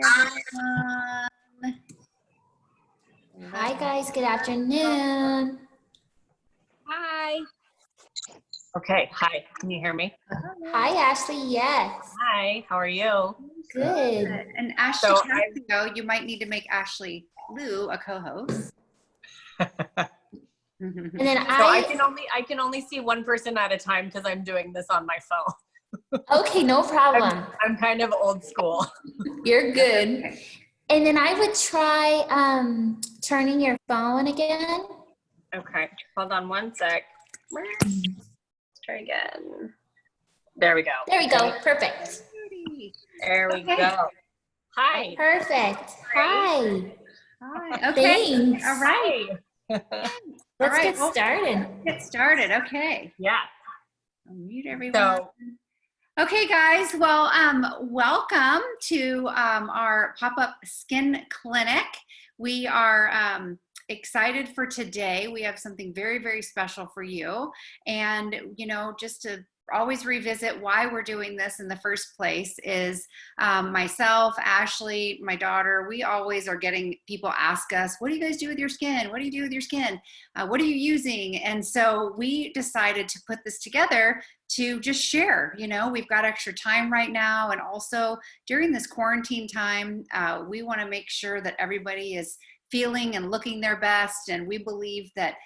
everyone. Hi guys, good afternoon. Hi. Okay, hi. Can you hear me? Hi Ashley, yes. Hi, how are you? Good. And Ashley So Castillo, you might need to make Ashley Lou a co-host. And then I can only see one person at a time because I'm doing this on my phone. Okay, no problem. I'm kind of old school. You're good. And then I would try turning your phone again. Okay, hold on one sec. Let's try again. There we go. There we go. Perfect. There we go. Hi. Perfect. Hi. Hi. Okay. Thanks. All right. Let's get started. Get started. Okay. Yeah. I'll mute everyone. Okay, guys. Well, welcome to our pop-up skin clinic. We are excited for today. We have something very, very special for you. And, you know, just to always revisit why we're doing this in the first place is myself, Ashley, my daughter, we always are getting people ask us, what do you guys do with your skin? What do you do with your skin? What are you using? And so we decided to put this together to just share. You know, we've got extra time right now. And also during this quarantine time, we want to make sure that everybody is feeling and looking their best. And we believe that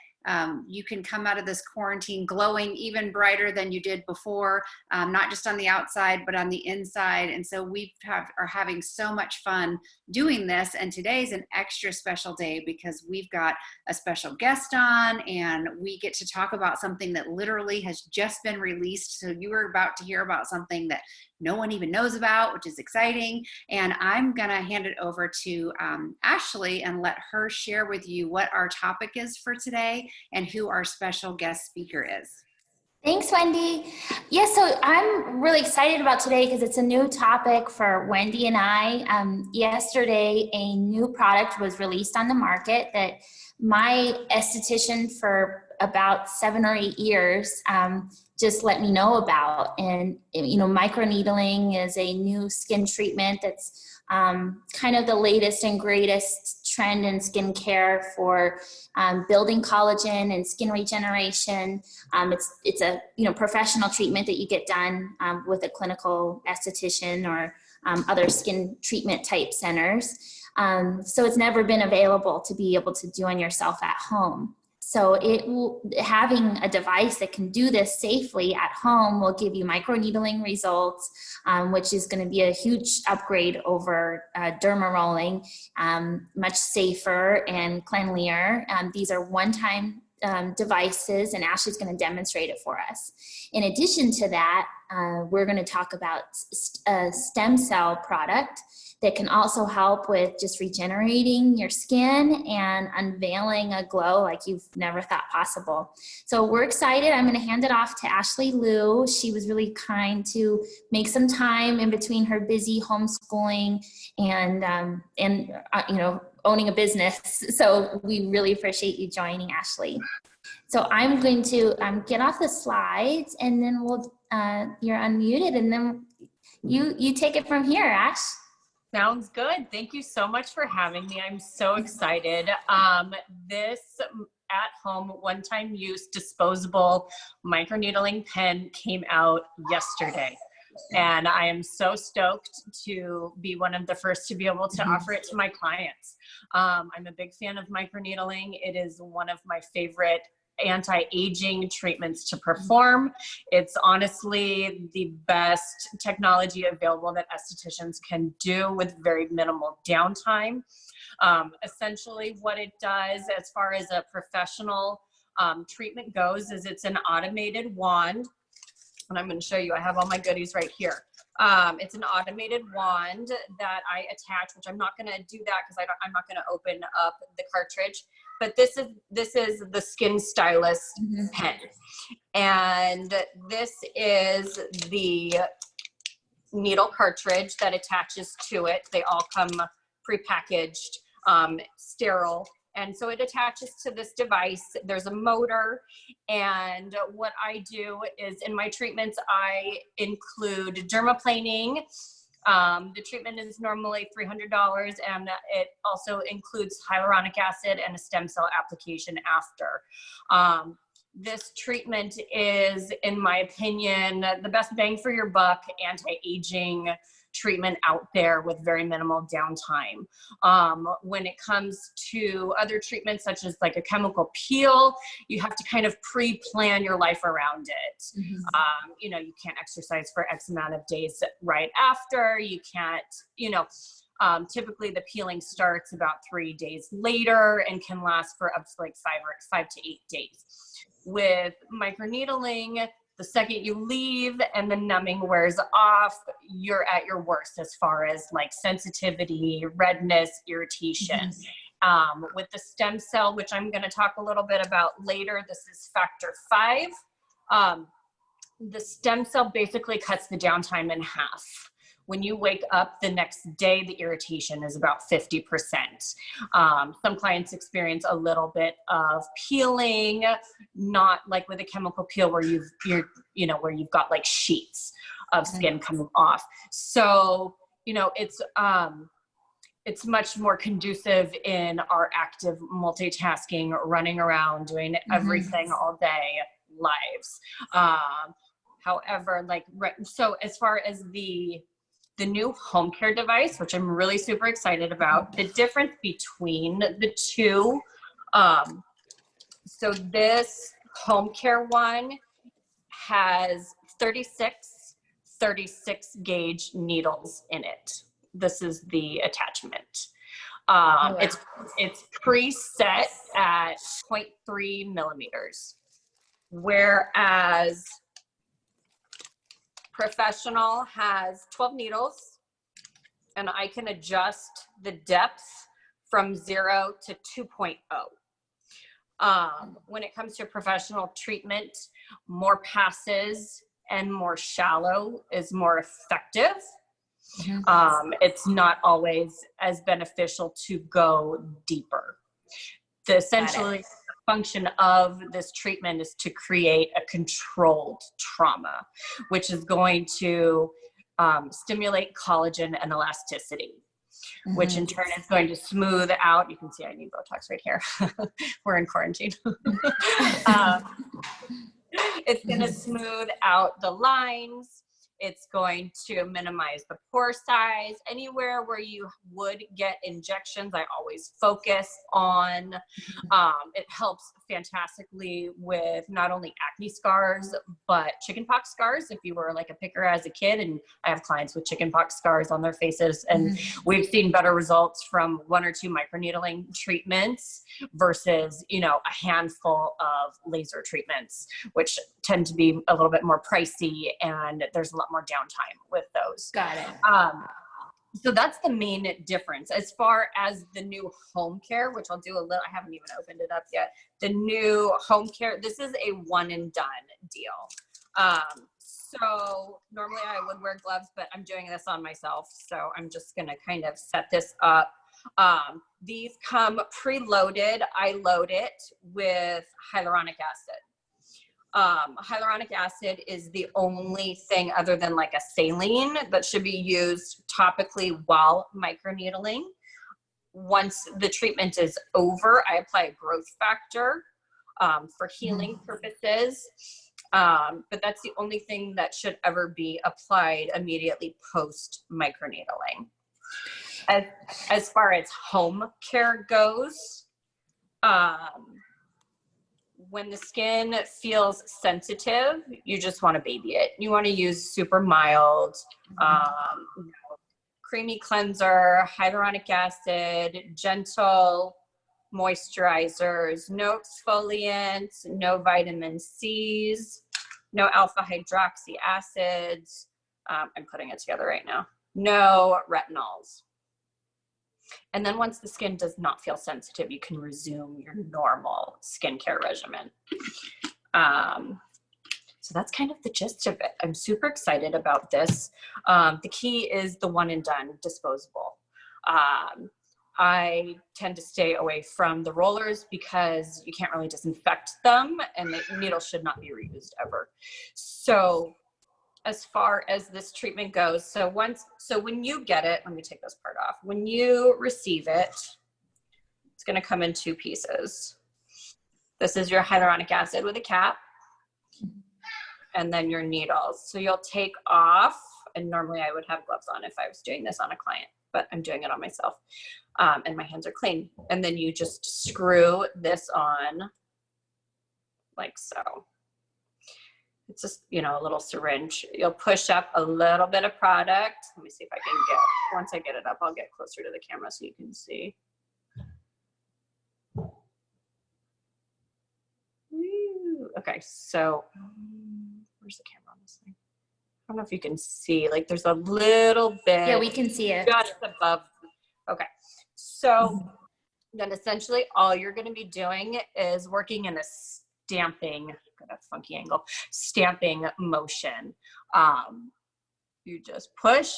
you can come out of this quarantine glowing even brighter than you did before, not just on the outside, but on the inside. And so we are having so much fun doing this. And today's an extra special day because we've got a special guest on and we get to talk about something that literally has just been released. So you are about to hear about something that no one even knows about, which is exciting. And I'm going to hand it over to Ashley and let her share with you what our topic is for today and who our special guest speaker is. Thanks, Wendy. Yeah, so I'm really excited about today because it's a new topic for Wendy and I. Yesterday, a new product was released on the market that my esthetician for about 7 or 8 years just let me know about. And, you know, microneedling is a new skin treatment that's kind of the latest and greatest trend in skincare for building collagen and skin regeneration. It's a professional treatment that you get done with a clinical esthetician or other skin treatment type centers. So it's never been available to be able to do on yourself at home. So having a device that can do this safely at home will give you microneedling results, which is going to be a huge upgrade over derma rolling, much safer and cleanlier. These are one-time devices, and Ashley's going to demonstrate it for us. In addition to that, we're going to talk about a stem cell product that can also help with just regenerating your skin and unveiling a glow like you've never thought possible. So we're excited. I'm going to hand it off to Ashley Lou. She was really kind to make some time in between her busy homeschooling and owning a business. So we really appreciate you joining, Ashley. So I'm going to get off the slides, and then you're unmuted, and then you take it from here, Ash. Sounds good. Thank you so much for having me. I'm so excited. This at-home, one-time use, disposable microneedling pen came out yesterday. And I am so stoked to be one of the first to be able to offer it to my clients. I'm a big fan of microneedling. It is one of my favorite anti-aging treatments to perform. It's honestly the best technology available that estheticians can do with very minimal downtime. Essentially what it does as far as a professional treatment goes is it's an automated wand. And I'm going to show you, I have all my goodies right here. It's an automated wand that I attach, which I'm not going to do that because I'm not going to open up the cartridge. But this is the Skin Stylist pen. And this is the needle cartridge that attaches to it. They all come prepackaged, sterile. And so it attaches to this device. There's a motor. And what I do is in my treatments, I include dermaplaning, The treatment is normally $300, and it also includes hyaluronic acid and a stem cell application after. This treatment is, in my opinion, the best bang for your buck anti-aging treatment out there with very minimal downtime. When it comes to other treatments, such as like a chemical peel, you have to kind of pre-plan your life around it. Mm-hmm. You know, you can't exercise for X amount of days right after. You can't, you know, typically the peeling starts about 3 days later and can last for up to like 5 to 8 days. With microneedling, the second you leave and the numbing wears off, you're at your worst as far as like sensitivity, redness, irritation. With the stem cell, which I'm going to talk a little bit about later, this is factor 5. The stem cell basically cuts the downtime in half. When you wake up the next day, the irritation is about 50%. Some clients experience a little bit of peeling, not like with a chemical peel where where you've got like sheets of skin coming off. So, you know, it's much more conducive in our active multitasking, running around, doing everything all day lives. However, so as far as the new home care device, which I'm really super excited about, the difference between the two. So this home care one has 36 gauge needles in it. This is the attachment. It's preset at 0.3 millimeters, whereas Professional has 12 needles, and I can adjust the depth from 0 to 2.0. When it comes to Professional treatment, more passes and more shallow is more effective. It's not always as beneficial to go deeper. Essentially, the function of this treatment is to create a controlled trauma, which is going to stimulate collagen and elasticity, which in turn is going to smooth out. You can see I need Botox right here. We're in quarantine. It's going to smooth out the lines. It's going to minimize the pore size. Anywhere where you would get injections, I always focus on. It helps fantastically with not only acne scars, but chickenpox scars. If you were like a picker as a kid, and I have clients with chickenpox scars on their faces, and we've seen better results from 1 or 2 microneedling treatments versus, you know, a handful of laser treatments, which tend to be a little bit more pricey, and there's a lot more downtime with those. Got it. So that's the main difference. As far as the new home care, which I'll do a little, I haven't even opened it up yet. The new home care, this is a one and done deal. So normally I would wear gloves, but I'm doing this on myself. So I'm just gonna kind of set this up. These come preloaded. I load it with hyaluronic acid. Hyaluronic acid is the only thing other than like a saline that should be used topically while microneedling. Once the treatment is over, I apply a growth factor for healing purposes. But that's the only thing that should ever be applied immediately post microneedling. As far as home care goes, when the skin feels sensitive, you just want to baby it. You want to use super mild, creamy cleanser, hyaluronic acid, gentle moisturizers, no exfoliants, no vitamin C's, no alpha hydroxy acids. I'm putting it together right now. No retinols. And then once the skin does not feel sensitive, you can resume your normal skincare regimen. So that's kind of the gist of it. I'm super excited about this. The key is the one and done disposable. I tend to stay away from the rollers because you can't really disinfect them, and the needle should not be reused ever. So as far as this treatment goes. So when you get it, let me take this part off. When you receive it, it's going to come in 2 pieces. This is your hyaluronic acid with a cap, and then your needles. So you'll take off, and normally I would have gloves on if I was doing this on a client, but I'm doing it on myself. And my hands are clean. And then you just screw this on like so. It's just, you know, a little syringe. You'll push up a little bit of product. Let me see if I can once I get it up, I'll get closer to the camera so you can see. Woo. Okay, so where's the camera on this thing? I don't know if you can see, like there's a little bit. Yeah, we can see it. Just above. Okay, so then essentially all you're going to be doing is working in a stamping, got a funky angle, stamping motion. You just push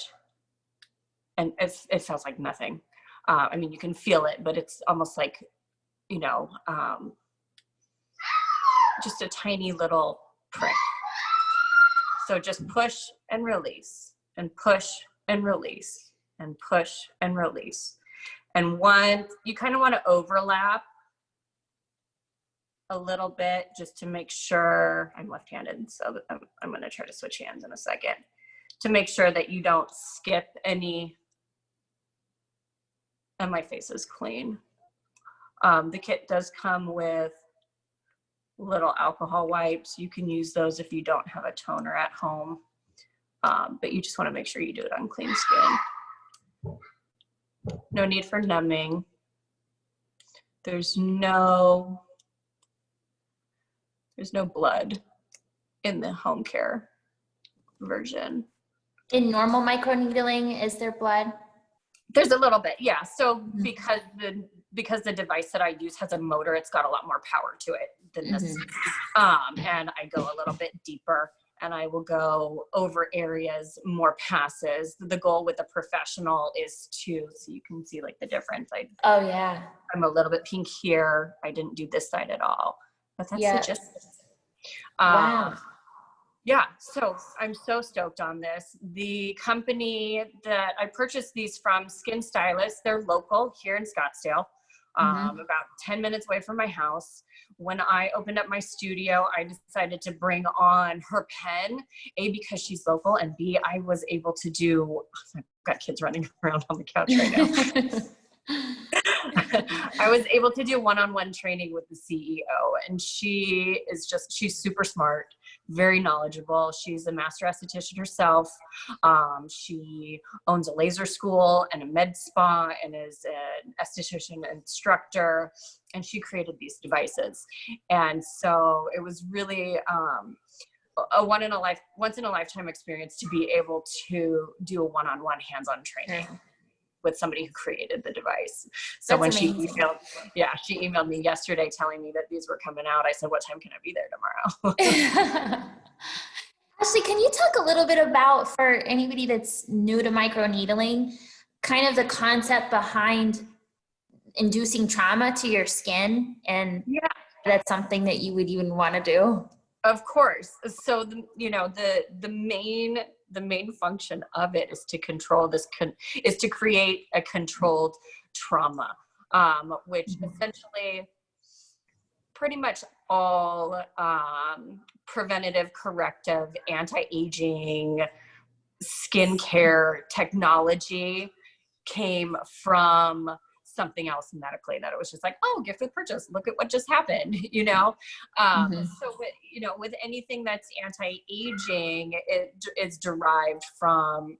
and it feels like nothing. I mean, you can feel it, but it's almost like, you know, just a tiny little prick. So just push and release and push and release and push and release. And you kind of want to overlap a little bit just to make sure. I'm left-handed, so I'm going to try to switch hands in a second to make sure that you don't skip any. And my face is clean. The kit does come with little alcohol wipes. You can use those if you don't have a toner at home, but you just want to make sure you do it on clean skin. No need for numbing. There's no blood in the home care version. In normal microneedling, is there blood? There's a little bit, yeah. So because the device that I use has a motor, it's got a lot more power to it than this. And I go a little bit deeper, and I will go over areas, more passes. The goal with a professional is so you can see like the difference. Oh yeah. I'm a little bit pink here. I didn't do this side at all, but that's the gist. Wow. Yeah, so I'm so stoked on this. The company that I purchased these from, Skin Stylist, they're local here in Scottsdale, about 10 minutes away from my house. When I opened up my studio, I decided to bring on her pen, A, because she's local, and B, I was able to do, I've got kids running around on the couch right now. I was able to do one-on-one training with the CEO, and she's super smart, very knowledgeable. She's a master esthetician herself. She owns a laser school and a med spa and is an esthetician instructor, and she created these devices. And so it was really a once in a lifetime experience to be able to do a one-on-one hands-on training with somebody who created the device. So That's when amazing. she emailed me yesterday telling me that these were coming out, I said, what time can I be there tomorrow? Ashley, can you talk a little bit about, for anybody that's new to microneedling, kind of the concept behind inducing trauma to your skin, and that's something that you would even want to do? Of course. So the main function of it is to control is to create a controlled trauma, which essentially pretty much all preventative, corrective, anti-aging, skincare technology came from something else medically, that it was just like, oh, gift with purchase, look at what just happened, you know? So with anything that's anti-aging, it is derived from,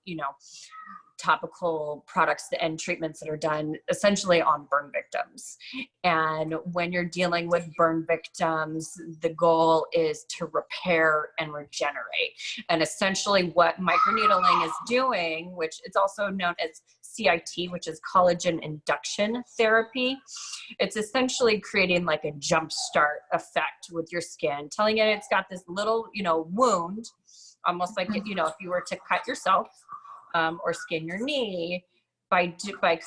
topical products and treatments that are done essentially on burn victims. And when you're dealing with burn victims, the goal is to repair and regenerate. And essentially what microneedling is doing, which it's also known as CIT, which is collagen induction therapy, it's essentially creating like a jump start effect with your skin, telling it it's got this little, wound, almost like, if you were to cut yourself, or skin your knee. By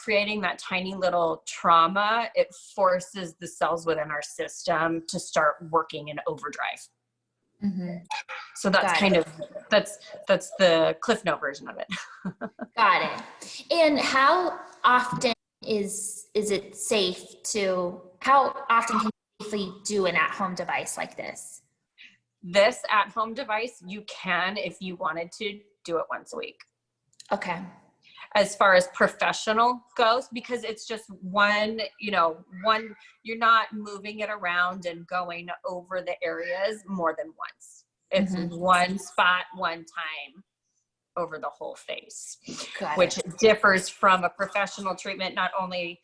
creating that tiny little trauma, it forces the cells within our system to start working in overdrive. So that's that's the Cliff Note version of it. Got it. And how often is it safe how often can you safely do an at-home device like this? This at-home device, you can, if you wanted to, do it once a week. Okay. As far as professional goes, because it's just one, you're not moving it around and going over the areas more than once. It's one spot, one time over the whole face, which differs from a professional treatment. Not only,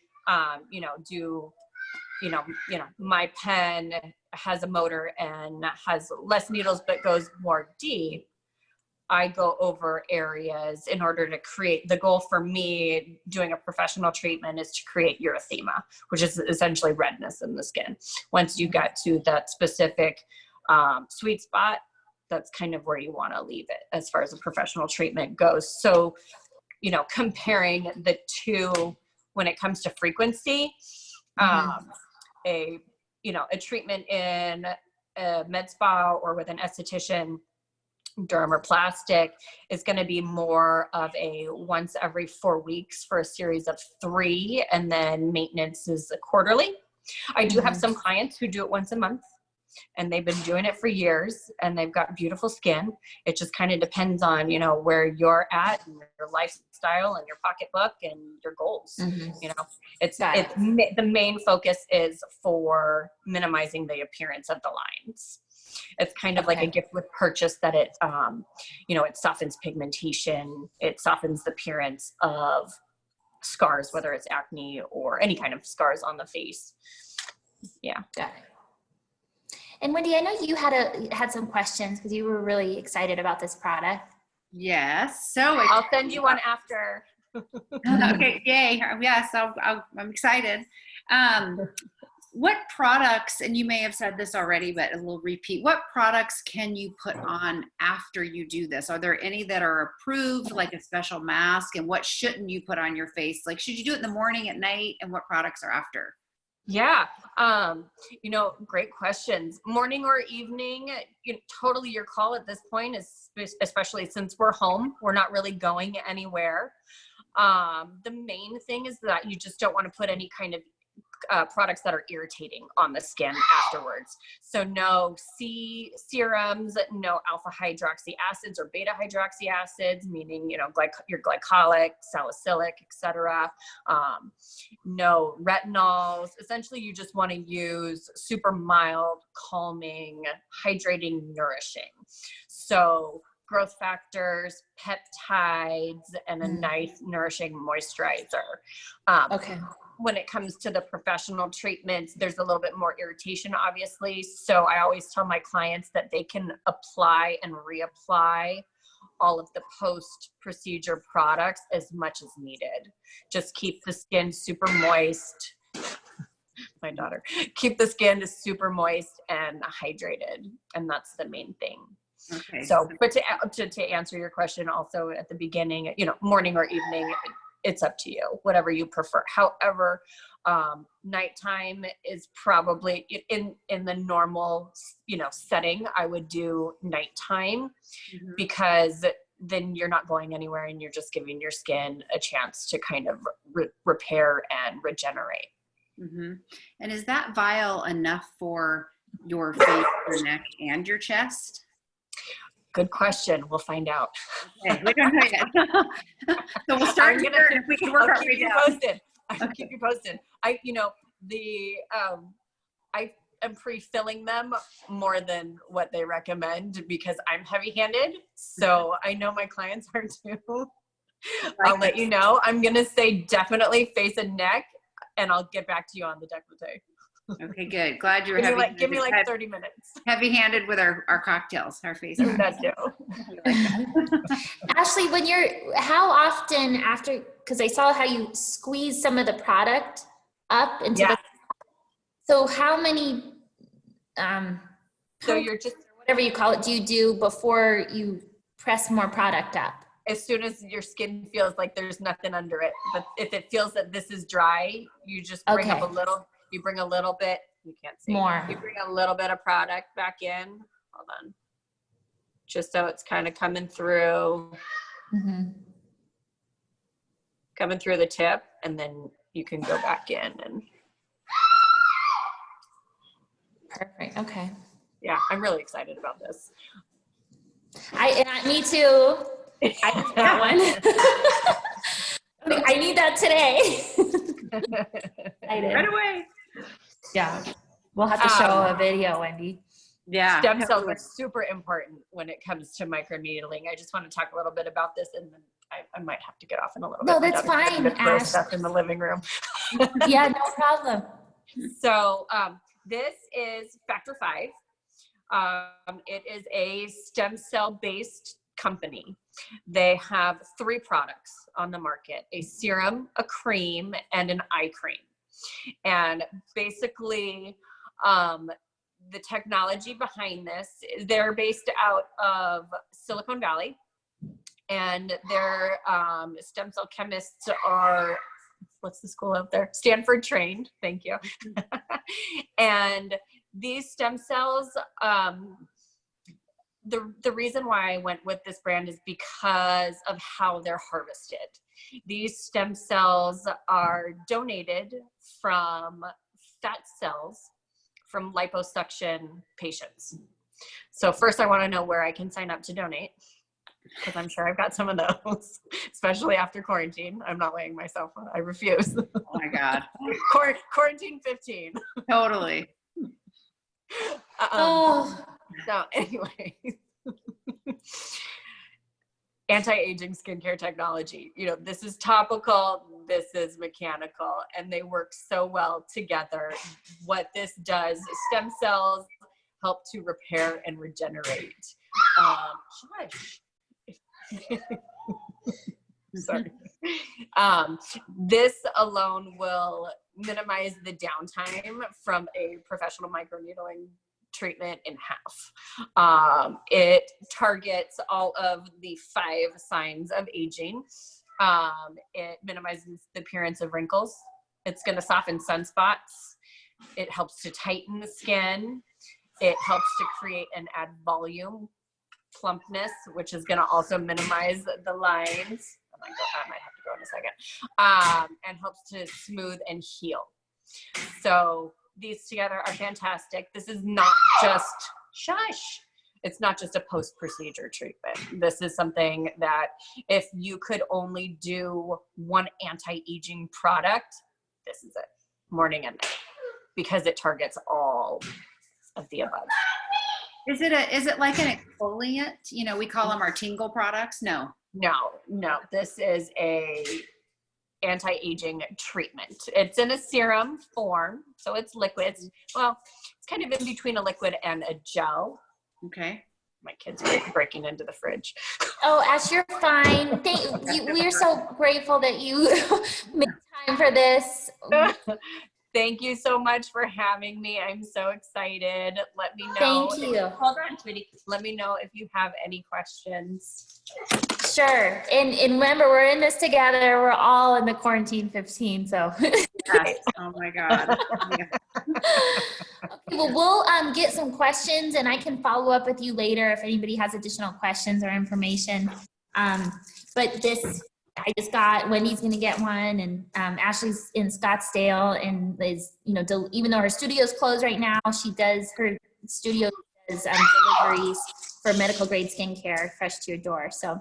my pen has a motor and has less needles, but goes more deep. I go over areas in order to create, the goal for me doing a professional treatment is to create erythema, which is essentially redness in the skin. Once you get to that specific sweet spot, that's kind of where you want to leave it as far as a professional treatment goes. So, comparing the two when it comes to frequency, a treatment in a med spa or with an esthetician, dermaplastic, is going to be more of a once every 4 weeks for a series of 3, and then maintenance is quarterly. I do have some clients who do it once a month, and they've been doing it for years, and they've got beautiful skin. It just kind of depends on, where you're at and your lifestyle and your pocketbook and your goals. The main focus is for minimizing the appearance of the lines. It's kind of like a gift with purchase that it, it softens pigmentation. It softens the appearance of scars, whether it's acne or any kind of scars on the face. Yeah. Got it. And Wendy, I know you had some questions because you were really excited about this product. Yes. So I'll send you one after. Okay. Yay. Yes. I'm excited. What products, and you may have said this already, but a little repeat, what products can you put on after you do this? Are there any that are approved, like a special mask, and what shouldn't you put on your face? Like, should you do it in the morning, at night, and what products are after? Yeah. Great questions. Morning or evening, totally your call at this point, especially since we're home, we're not really going anywhere. The main thing is that you just don't want to put any kind of products that are irritating on the skin afterwards. So no serums, no alpha hydroxy acids or beta hydroxy acids, meaning, your glycolic, salicylic, etc. No retinols. Essentially, you just want to use super mild, calming, hydrating, nourishing. So growth factors, peptides, and a nice nourishing moisturizer. When it comes to the professional treatments, there's a little bit more irritation, obviously. So I always tell my clients that they can apply and reapply all of the post-procedure products as much as needed. Just keep the skin super moist. My daughter. Keep the skin super moist and hydrated. And that's the main thing. Okay. So, but to answer your question also at the beginning, morning or evening, it's up to you, whatever you prefer. However, nighttime is probably in the normal, setting. I would do nighttime because then you're not going anywhere and you're just giving your skin a chance to kind of repair and regenerate. And is that vial enough for your face, your neck, and your chest? Good question. We'll find out. Okay, we don't know yet. So we'll start here, and if we can work our way down. I'll keep you posted. I am pre-filling them more than what they recommend because I'm heavy-handed. So I know my clients are too. I'll let you know. I'm going to say definitely face and neck, and I'll get back to you on the décolleté. Okay, good. Glad you were give me like 30 minutes. Heavy-handed with our cocktails, our face. That too. Ashley, how often after, because I saw how you squeeze some of the product up into so how many, so you're just, whatever you call it, do you do before you press more product up? As soon as your skin feels like there's nothing under it, but if it feels that this is dry, you just bring up a little. You bring a little bit, you can't see. More. You bring a little bit of product back in. Hold on. just so it's kind of coming through, coming through the tip, and then you can go back in and. Perfect. Okay. Yeah, I'm really excited about this. Me too. I just got one. I need that today. Right away. Yeah. We'll have to show a video, Wendy. Yeah. Stem cells are super important when it comes to microneedling. I just want to talk a little bit about this, and then I might have to get off in a little bit. No, that's fine, Ash. Stuff in the living room. Yeah, no problem. So this is Factor 5. It is a stem cell based company. They have 3 products on the market: a serum, a cream, and an eye cream. And basically, the technology behind this, they're based out of Silicon Valley, and their stem cell chemists are, what's the school out there? Stanford trained, thank you. And these stem cells, the reason why I went with this brand is because of how they're harvested. These stem cells are donated from fat cells from liposuction patients. So first I want to know where I can sign up to donate, because I'm sure I've got some of those, especially after quarantine. I'm not weighing myself. I refuse. Oh my God. Quarantine 15. Totally. So anyway, anti-aging skincare technology. You know, this is topical, this is mechanical, and they work so well together. What this does, stem cells help to repair and regenerate. Shush. Sorry. This alone will minimize the downtime from a professional microneedling treatment in half. It targets all of the 5 signs of aging. It minimizes the appearance of wrinkles. It's going to soften sunspots. It helps to tighten the skin. It helps to create and add volume, plumpness, which is going to also minimize the lines. I might have to go in a second. And helps to smooth and heal. So these together are fantastic. This is not just, shush. It's not just a post-procedure treatment. This is something that if you could only do one anti-aging product, this is it, morning and night, because it targets all of the above. Is it like an exfoliant? You know, we call them our tingle products. No. This is a anti-aging treatment. It's in a serum form, so it's liquid. Well, it's kind of in between a liquid and a gel. Okay. My kids are breaking into the fridge. Oh, Ash, you're fine. We are so grateful that you made time for this. Thank you so much for having me. I'm so excited. Let me know. Thank you. Hold on, sweetie. Let me know if you have any questions. Sure. And remember, we're in this together. We're all in the quarantine 15, so. Yes. Oh my God. Yeah. Okay, well, we'll get some questions, and I can follow up with you later if anybody has additional questions or information. But this, I just got, Wendy's going to get one, and Ashley's in Scottsdale, and is, you know, even though her studio's closed right now, her studio does deliveries for medical grade skincare fresh to your door. So,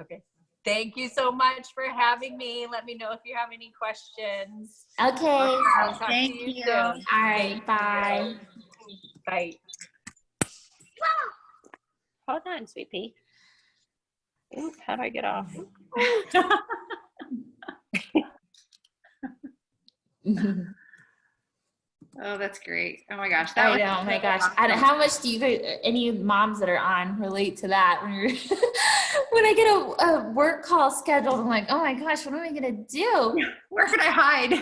okay. Thank you so much for having me. Let me know if you have any questions. Okay. I'll talk Thank to you you. soon. All right. Bye. Bye. Hold on, sweet pea. Ooh, how do I get off? Oh, that's great. Oh my gosh. I know. Oh my gosh. How much do any moms that are on relate to that? When I get a work call scheduled, I'm like, oh my gosh, what am I going to do? Where can I hide?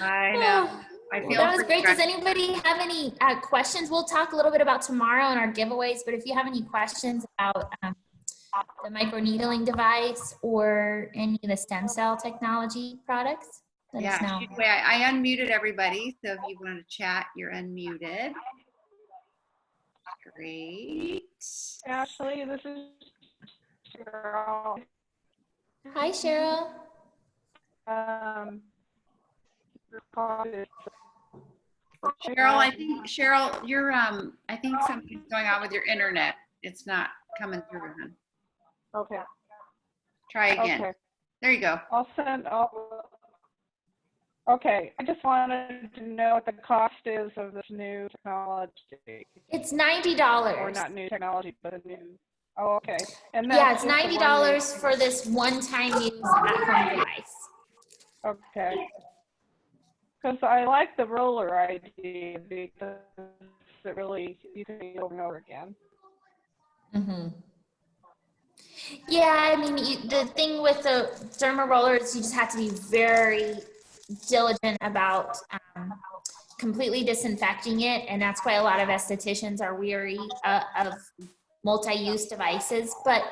I know. I feel That was great. Does anybody have any questions? We'll talk a little bit about tomorrow and our giveaways, but if you have any questions about the microneedling device or any of the stem cell technology products. let us know. Wait, I unmuted everybody, so if you want to chat, you're unmuted. Great. Ashley, this is Cheryl. Hi, Cheryl. Cheryl, you're I think something's going on with your internet. It's not coming through. Hon. Okay. Try again. Okay. There you go. I'll send all. Okay. I just wanted to know what the cost is of this new technology. It's $90. Or not new technology, but a new. Oh, okay. And Yeah, it's that's just the $90 for this one-time use at-home device. Okay. Because I like the roller idea because it really, you can do it over and over again. Mm-hmm. Yeah, I mean, the thing with the derma rollers, you just have to be very diligent about completely disinfecting it, and that's why a lot of estheticians are weary of multi-use devices. But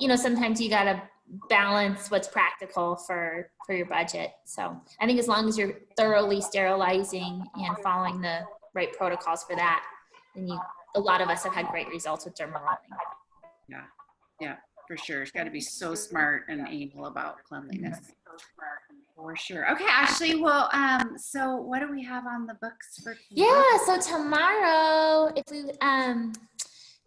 you know, sometimes you gotta balance what's practical for your budget. So I think as long as you're thoroughly sterilizing and following the right protocols for that, then a lot of us have had great results with derma rolling. Yeah, for sure. It's got to be so smart and able about cleanliness. For sure. Okay, Ashley. Well, so what do we have on the books for tomorrow? Yeah, so tomorrow,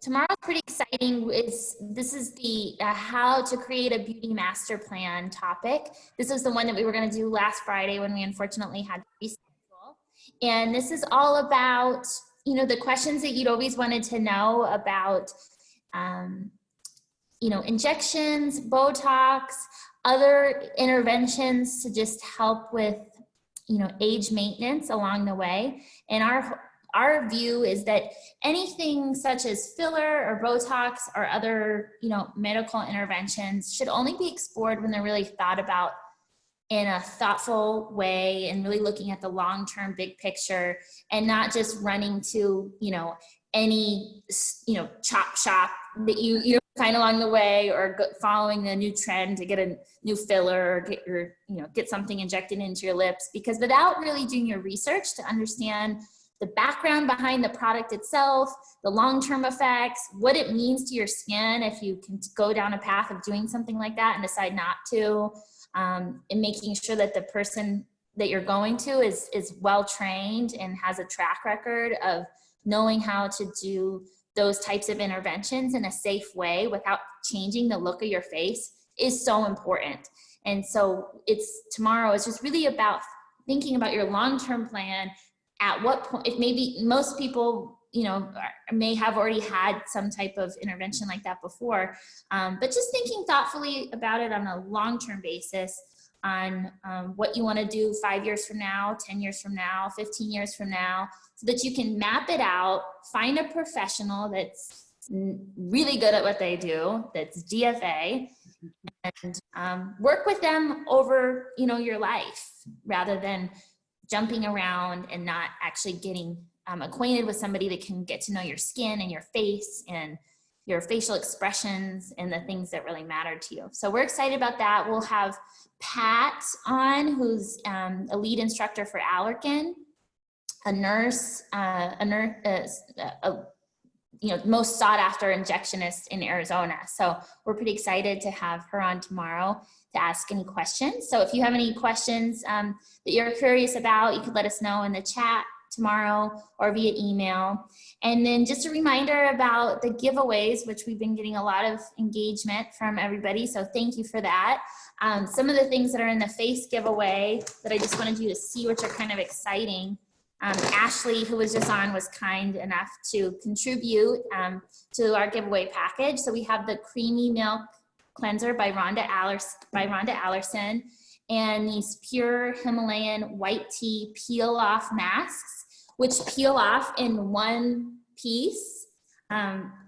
tomorrow's pretty exciting. This is the how to create a beauty master plan topic. This is the one that we were going to do last Friday when we unfortunately had to reschedule. And this is all about, you know, the questions that you'd always wanted to know about, you know, injections, Botox, other interventions to just help with, you know, age maintenance along the way. And our view is that anything such as filler or Botox or other, you know, medical interventions should only be explored when they're really thought about in a thoughtful way and really looking at the long-term big picture and not just running to, you know, any, you know, chop shop that you find along the way or following the new trend to get a new filler or get something injected into your lips, because without really doing your research to understand the background behind the product itself, the long-term effects, what it means to your skin if you can go down a path of doing something like that and decide not to, and making sure that the person that you're going to is well-trained and has a track record of knowing how to do those types of interventions in a safe way without changing the look of your face is so important. And so tomorrow is just really about thinking about your long-term plan. At what point, if maybe most people, you know, may have already had some type of intervention like that before, but just thinking thoughtfully about it on a long-term basis on what you want to do 5 years from now, 10 years from now, 15 years from now, so that you can map it out, find a professional that's really good at what they do, that's DFA, and work with them over, you know, your life rather than jumping around and not actually getting acquainted with somebody that can get to know your skin and your face and your facial expressions and the things that really matter to you. So we're excited about that. We'll have Pat on, who's a lead instructor for Allergan, a nurse, you know, most sought after injectionist in Arizona. So we're pretty excited to have her on tomorrow to ask any questions. So if you have any questions that you're curious about, you could let us know in the chat tomorrow or via email. And then just a reminder about the giveaways, which we've been getting a lot of engagement from everybody. So thank you for that. Some of the things that are in the face giveaway that I just wanted you to see, which are kind of exciting. Ashley, who was just on, was kind enough to contribute to our giveaway package. So we have the Creamy Milk Cleanser by Rhonda Allerson, and these pure Himalayan white tea peel off masks, which peel off in one piece.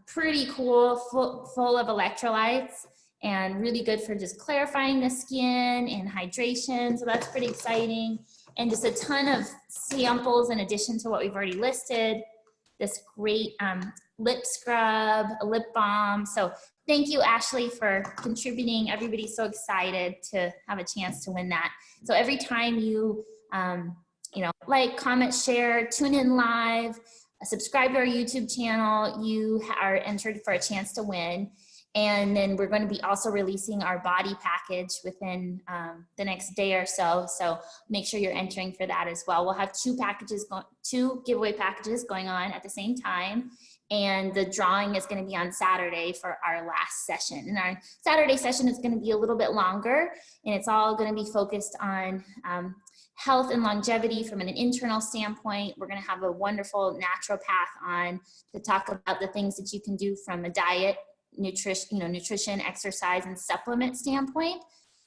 Pretty cool, full of electrolytes, and really good for just clarifying the skin and hydration. So that's pretty exciting. And just a ton of samples in addition to what we've already listed. This great lip scrub, a lip balm. So thank you, Ashley, for contributing. Everybody's so excited to have a chance to win that. So every time you, you know, like, comment, share, tune in live, subscribe to our YouTube channel, you are entered for a chance to win. And then we're going to be also releasing our body package within the next day or so. So make sure you're entering for that as well. We'll have two giveaway packages going on at the same time. And the drawing is going to be on Saturday for our last session. And our Saturday session is going to be a little bit longer, and it's all going to be focused on health and longevity from an internal standpoint. We're going to have a wonderful naturopath on to talk about the things that you can do from a diet, nutrition, exercise, and supplement standpoint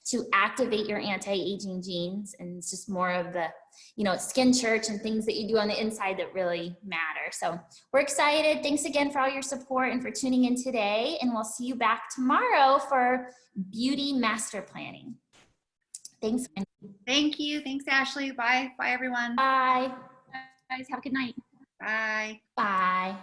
to activate your anti-aging genes. And it's just more of the, skin church and things that you do on the inside that really matter. So we're excited. Thanks again for all your support and for tuning in today. And we'll see you back tomorrow for beauty master planning. Thanks, Wendy. Thank you. Thanks, Ashley. Bye. Bye, everyone. Bye. Guys, have a good night. Bye. Bye.